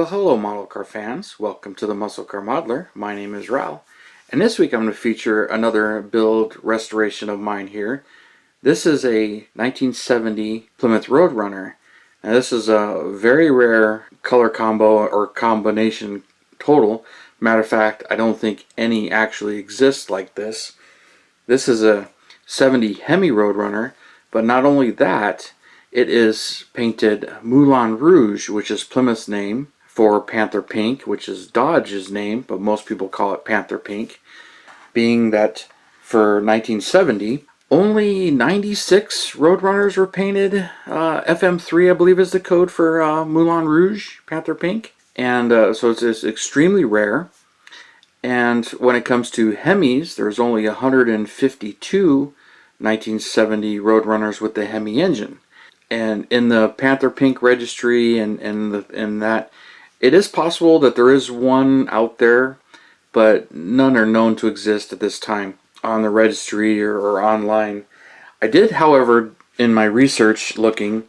Well, hello model car fans. Welcome to the Muscle Car Modeler. My name is Raul, and this week I'm going to feature another build restoration of mine here. This is a 1970 Plymouth Roadrunner. Now this is a very rare color combo or combination total. Matter of fact, I don't think any actually exists like this. This is a 70 Hemi Roadrunner, but not only that, it is painted Moulin Rouge, which is Plymouth's name for Panther Pink, which is Dodge's name, but most people call it Panther Pink, being that for 1970, only 96 Roadrunners were painted. FM3, I believe, is the code for Moulin Rouge, Panther Pink. And so it's extremely rare. And when it comes to Hemis, there's only 152 1970 Roadrunners with the Hemi engine. And in the Panther Pink registry and that, it is possible that there is one out there, but none are known to exist at this time on the registry or online. I did, however, in my research looking,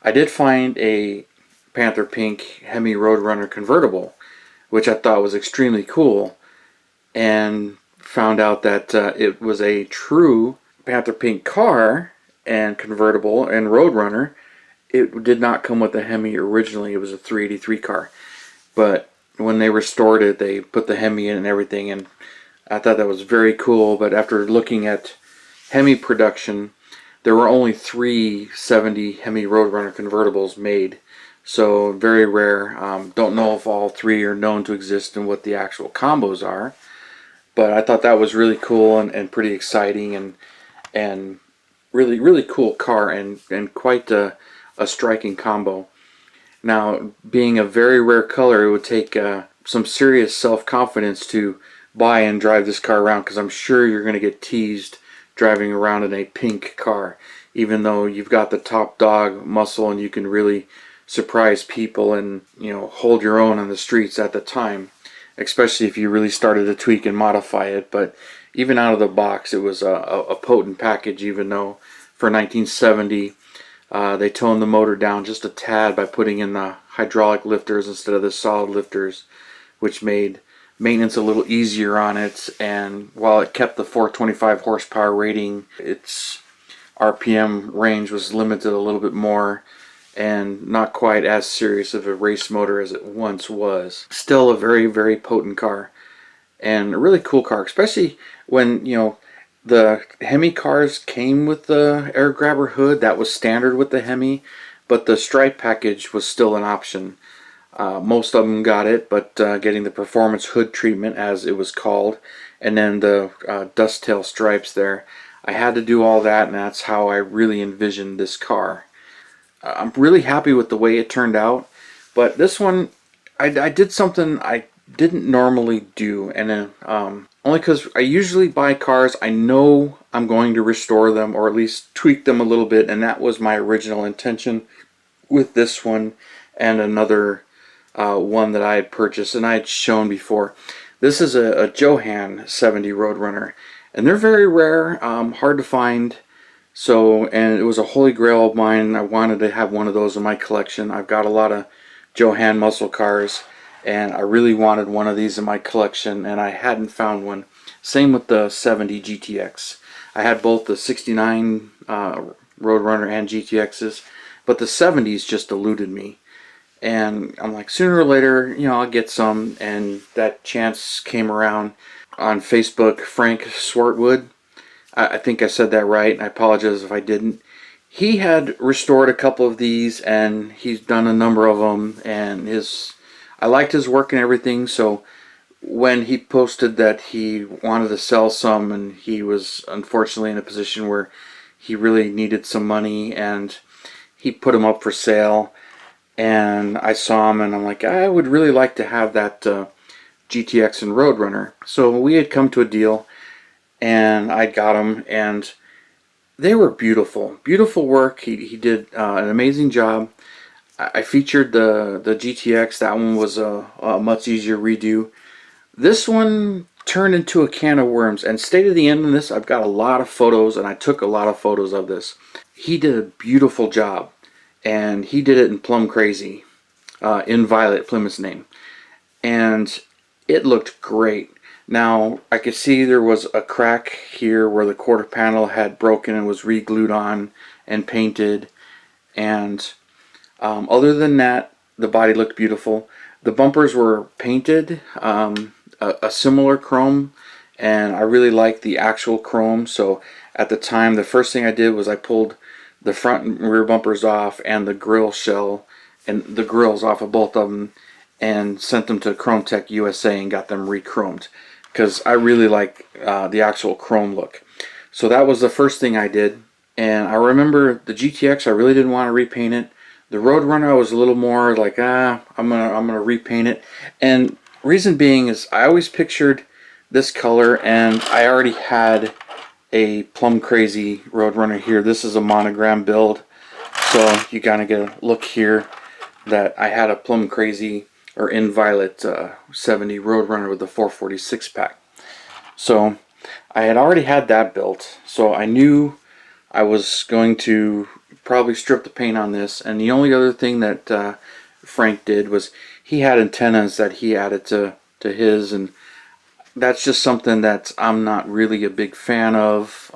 I did find a Panther Pink Hemi Roadrunner convertible, which I thought was extremely cool, and found out that it was a true Panther Pink car and convertible and Roadrunner. It did not come with the Hemi originally. It was a 383 car, but when they restored it, they put the Hemi in and everything, and I thought that was very cool. But after looking at Hemi production, there were only 370 Hemi Roadrunner convertibles made, so very rare. Don't know if all three are known to exist and what the actual combos are, but I thought that was really cool and pretty exciting and really cool car and quite a striking combo. Now, being a very rare color, it would take some serious self-confidence to buy and drive this car around, because I'm sure you're going to get teased driving around in a pink car, even though you've got the top dog muscle and you can really surprise people and, you know, hold your own on the streets at the time, especially if you really started to tweak and modify it. But even out of the box, it was a potent package, even though for 1970 they toned the motor down just a tad by putting in the hydraulic lifters instead of the solid lifters, which made maintenance a little easier on it. And while it kept the 425 horsepower rating, its RPM range was limited a little bit more and not quite as serious of a race motor as it once was. Still a very potent car and a really cool car, especially when, you know, the Hemi cars came with the air grabber hood. That was standard with the Hemi, but the stripe package was still an option. Most of them got it, but getting the performance hood treatment, as it was called, and then the dust-tail stripes there, I had to do all that, and that's how I really envisioned this car. I'm really happy with the way it turned out, but this one, I did something I didn't normally do, and only because I usually buy cars I know I'm going to restore them or at least tweak them a little bit, and that was my original intention with this one and another one that I had purchased and I had shown before. This is a Johan 70 Roadrunner, and they're very rare, hard to find. So, and it was a holy grail of mine. I wanted to have one of those in my collection. I've got a lot of Johan muscle cars, and I really wanted one of these in my collection, and I hadn't found one. Same with the 70 GTX. I had both the 69 Roadrunner and GTXs, but the 70s just eluded me. And I'm like, sooner or later, you know, I'll get some, and that chance came around on Facebook. Frank Swartwood, I think I said that right, I apologize if I didn't. He had restored a couple of these, and he's done a number of them, and I liked his work and everything. So when he posted that he wanted to sell some, and he was unfortunately in a position where he really needed some money, and he put them up for sale, and I saw him, and I'm like, I would really like to have that GTX and Roadrunner. So we had come to a deal, and I got them, and they were beautiful work. He did an amazing job. I featured the GTX. That one was a much easier redo. This one turned into a can of worms, and stay to the end of this. I've got a lot of photos, and I took a lot of photos of this. He did a beautiful job, and he did it in Plum Crazy. in violet, Plymouth's name, and it looked great. Now I could see there was a crack here where the quarter panel had broken and was re-glued on and painted, and other than that, the body looked beautiful. The bumpers were painted a similar chrome, and I really liked the actual chrome. So at the time, the first thing I did was I pulled the front and rear bumpers off and the grill shell and the grills off of both of them, and sent them to Chrome Tech USA and got them re-chromed because I really like the actual chrome look. So that was the first thing I did. And I remember the GTX, I really didn't want to repaint it. The Roadrunner, I was a little more like, I'm gonna repaint it. And reason being is I always pictured this color, and I already had a Plum Crazy Roadrunner here. This is a monogram build, so you kind of get a look here that I had a Plum Crazy or in Violet 70 Roadrunner with the 446 pack. So I had already had that built, so I knew I was going to probably strip the paint on this. And the only other thing that Frank did was he had antennas that he added to his, and that's just something that I'm not really a big fan of.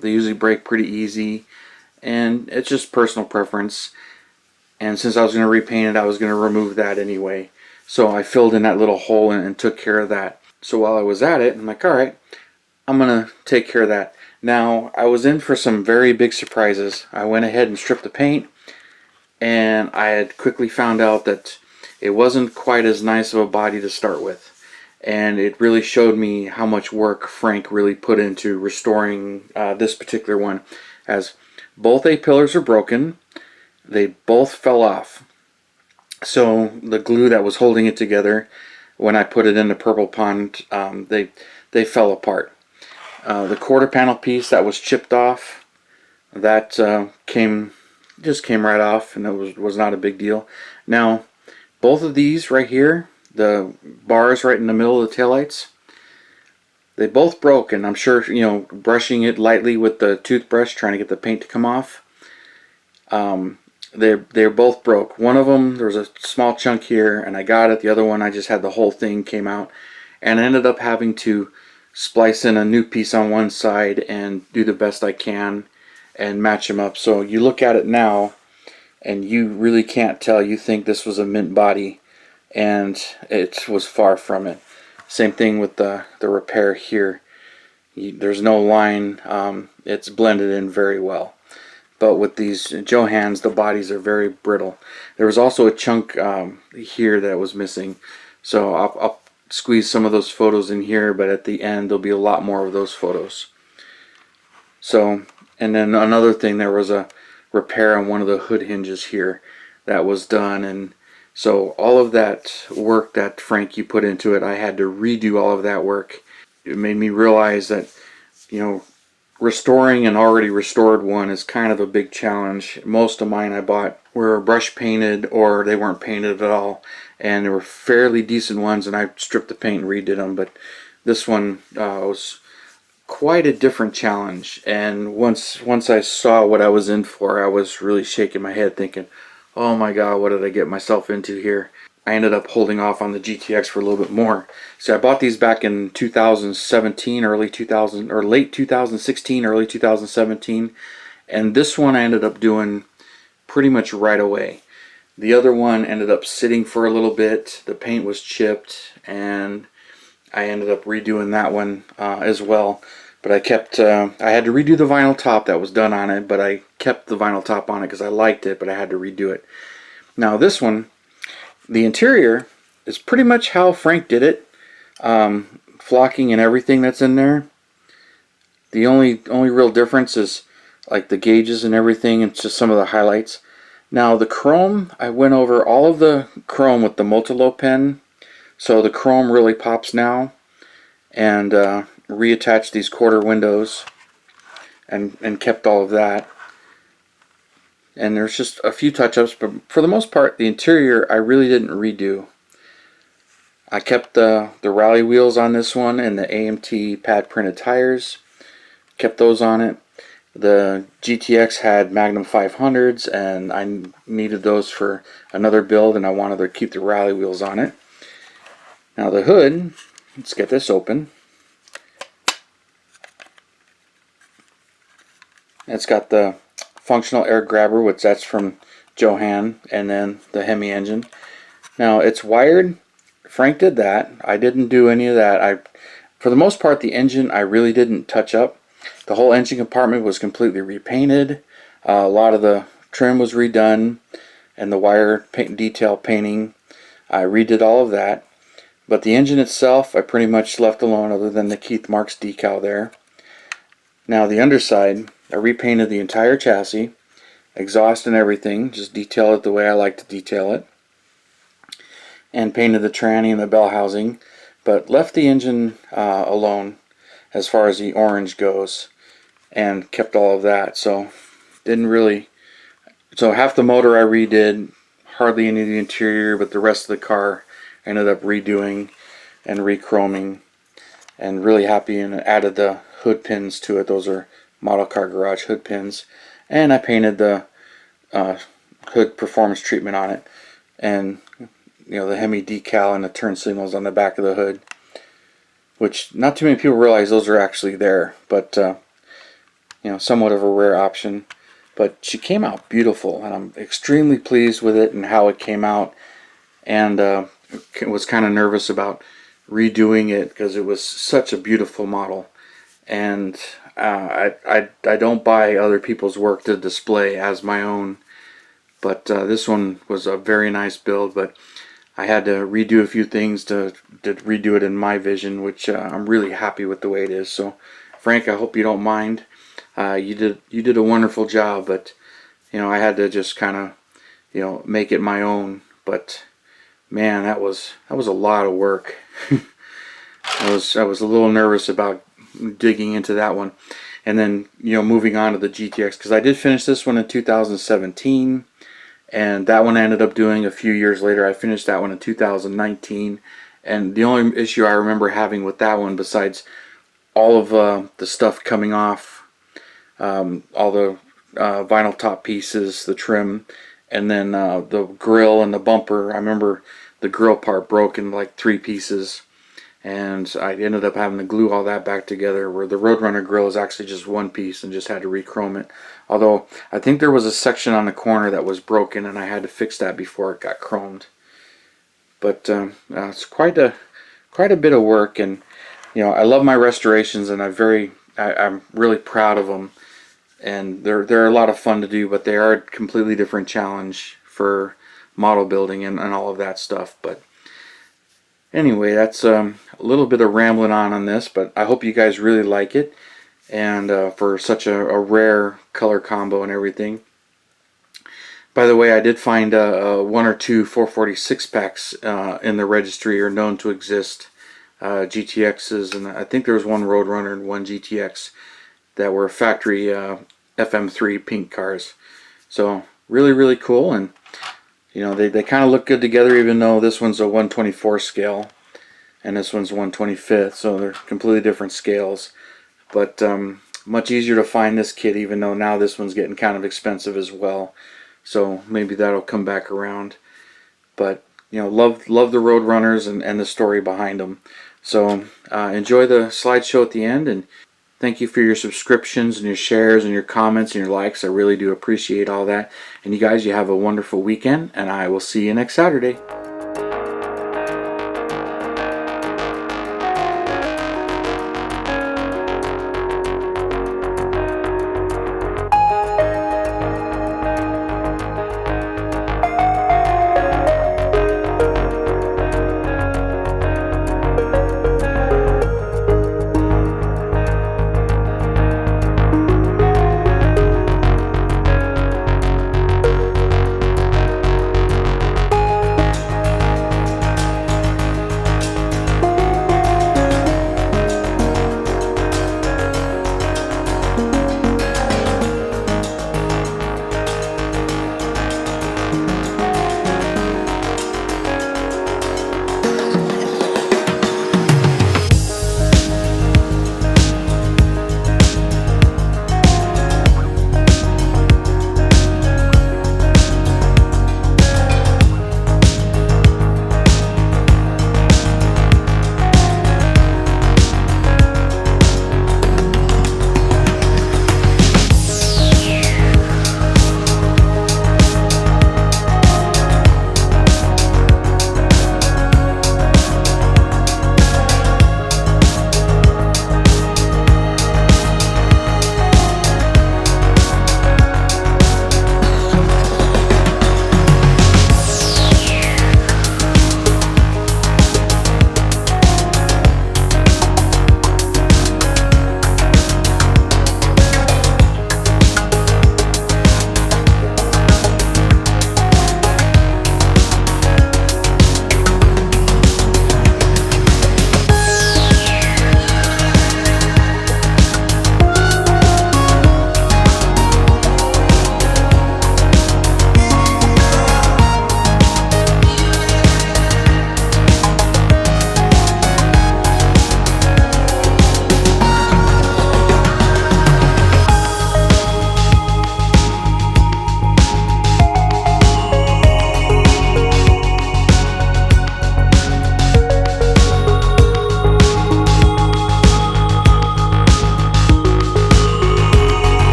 They usually break pretty easy, and it's just personal preference. And since I was going to repaint it, I was going to remove that anyway. So I filled in that little hole and took care of that. So while I was at it, I'm like, alright, I'm going to take care of that. Now, I was in for some very big surprises. I went ahead and stripped the paint, and I had quickly found out that it wasn't quite as nice of a body to start with. And it really showed me how much work Frank really put into restoring this particular one. As both A-pillars are broken, they both fell off. So the glue that was holding it together, when I put it in the purple pond, they fell apart. The quarter panel piece that was chipped off, that just came right off, and it was not a big deal. Now, both of these right here, the bars right in the middle of the taillights, they both broke, and I'm sure, brushing it lightly with the toothbrush, trying to get the paint to come off, they're both broke. One of them, there was a small chunk here, and I got it. The other one, I just had the whole thing came out, and I ended up having to splice in a new piece on one side and do the best I can and match them up. So you look at it now, and you really can't tell. You think this was a mint body, and it was far from it. Same thing with the repair here. There's no line. It's blended in very well. But with these Johans, the bodies are very brittle. There was also a chunk here that was missing. So I'll squeeze some of those photos in here, but at the end there'll be a lot more of those photos. So, and then another thing, there was a repair on one of the hood hinges here that was done, and so all of that work that Frank you put into it, I had to redo all of that work. It made me realize that, restoring an already restored one is kind of a big challenge. Most of mine I bought were brush painted, or they weren't painted at all, and they were fairly decent ones, and I stripped the paint and redid them. But this one was quite a different challenge, and once I saw what I was in for, I was really shaking my head thinking, oh my god, what did I get myself into here? I ended up holding off on the GTX for a little bit more. So I bought these back in 2017, early 2000, or late 2016, early 2017, and this one I ended up doing pretty much right away. The other one ended up sitting for a little bit. The paint was chipped, and I ended up redoing that one as well. But I kept, I had to redo the vinyl top that was done on it, but I kept the vinyl top on it because I liked it, but I had to redo it. Now this one, the interior is pretty much how Frank did it. Flocking and everything that's in there. The only real difference is like the gauges and everything. It's just some of the highlights. Now the chrome, I went over all of the chrome with the Multilo pen, so the chrome really pops now, and reattached these quarter windows and kept all of that. And there's just a few touch-ups, but for the most part the interior I really didn't redo. I kept the rally wheels on this one and the AMT pad printed tires, kept those on it. The GTX had Magnum 500s, and I needed those for another build, and I wanted to keep the rally wheels on it. Now the hood, let's get this open. It's got the functional air grabber, which that's from Johan, and then the Hemi engine. Now it's wired. Frank did that. I didn't do any of that. For the most part, the engine I really didn't touch up. The whole engine compartment was completely repainted. A lot of the trim was redone, and the wire detail painting, I redid all of that. But the engine itself, I pretty much left alone, other than the Keith Marks decal there. Now the underside, I repainted the entire chassis, exhaust and everything, just detail it the way I like to detail it, and painted the tranny and the bell housing, but left the engine alone as far as the orange goes, and kept all of that. So half the motor I redid, hardly any of the interior, but the rest of the car I ended up redoing and re-chroming, and really happy, and added the hood pins to it. Those are Model Car Garage hood pins, and I painted the hood performance treatment on it, and the Hemi decal and the turn signals on the back of the hood, which not too many people realize those are actually there, but somewhat of a rare option. But she came out beautiful, and I'm extremely pleased with it and how it came out, and was kind of nervous about redoing it because it was such a beautiful model, and I don't buy other people's work to display as my own, but this one was a very nice build, but I had to redo a few things to redo it in my vision, which I'm really happy with the way it is. So Frank, I hope you don't mind. You did a wonderful job, but I had to just kind of make it my own. But man, that was a lot of work. I was a little nervous about digging into that one, and then moving on to the GTX, because I did finish this one in 2017, and that one I ended up doing a few years later. I finished that one in 2019, and the only issue I remember having with that one, besides all of the stuff coming off, all the vinyl top pieces, the trim, and then the grill and the bumper. I remember the grill part broke in like 3 pieces, and I ended up having to glue all that back together, where the Roadrunner grill is actually just one piece, and just had to re-chrome it. Although I think there was a section on the corner that was broken, and I had to fix that before it got chromed. But it's quite a bit of work, and I love my restorations, and I'm really proud of them, and they're a lot of fun to do, but they are a completely different challenge for model building and all of that stuff. But anyway, that's a little bit of rambling on this, but I hope you guys really like it, and for such a rare color combo and everything. By the way, I did find 1 or 2 446 packs in the registry, or known to exist, GTXs, and I think there was one Roadrunner and one GTX that were factory FM3 pink cars. So really cool, and they kind of look good together, even though this one's a 1/24 scale and this one's 1/25, so they're completely different scales. But much easier to find this kit, even though now this one's getting kind of expensive as well. So maybe that'll come back around. But love the Roadrunners and the story behind them. So enjoy the slideshow at the end, and thank you for your subscriptions and your shares and your comments and your likes. I really do appreciate all that. And you guys, you have a wonderful weekend, and I will see you next Saturday.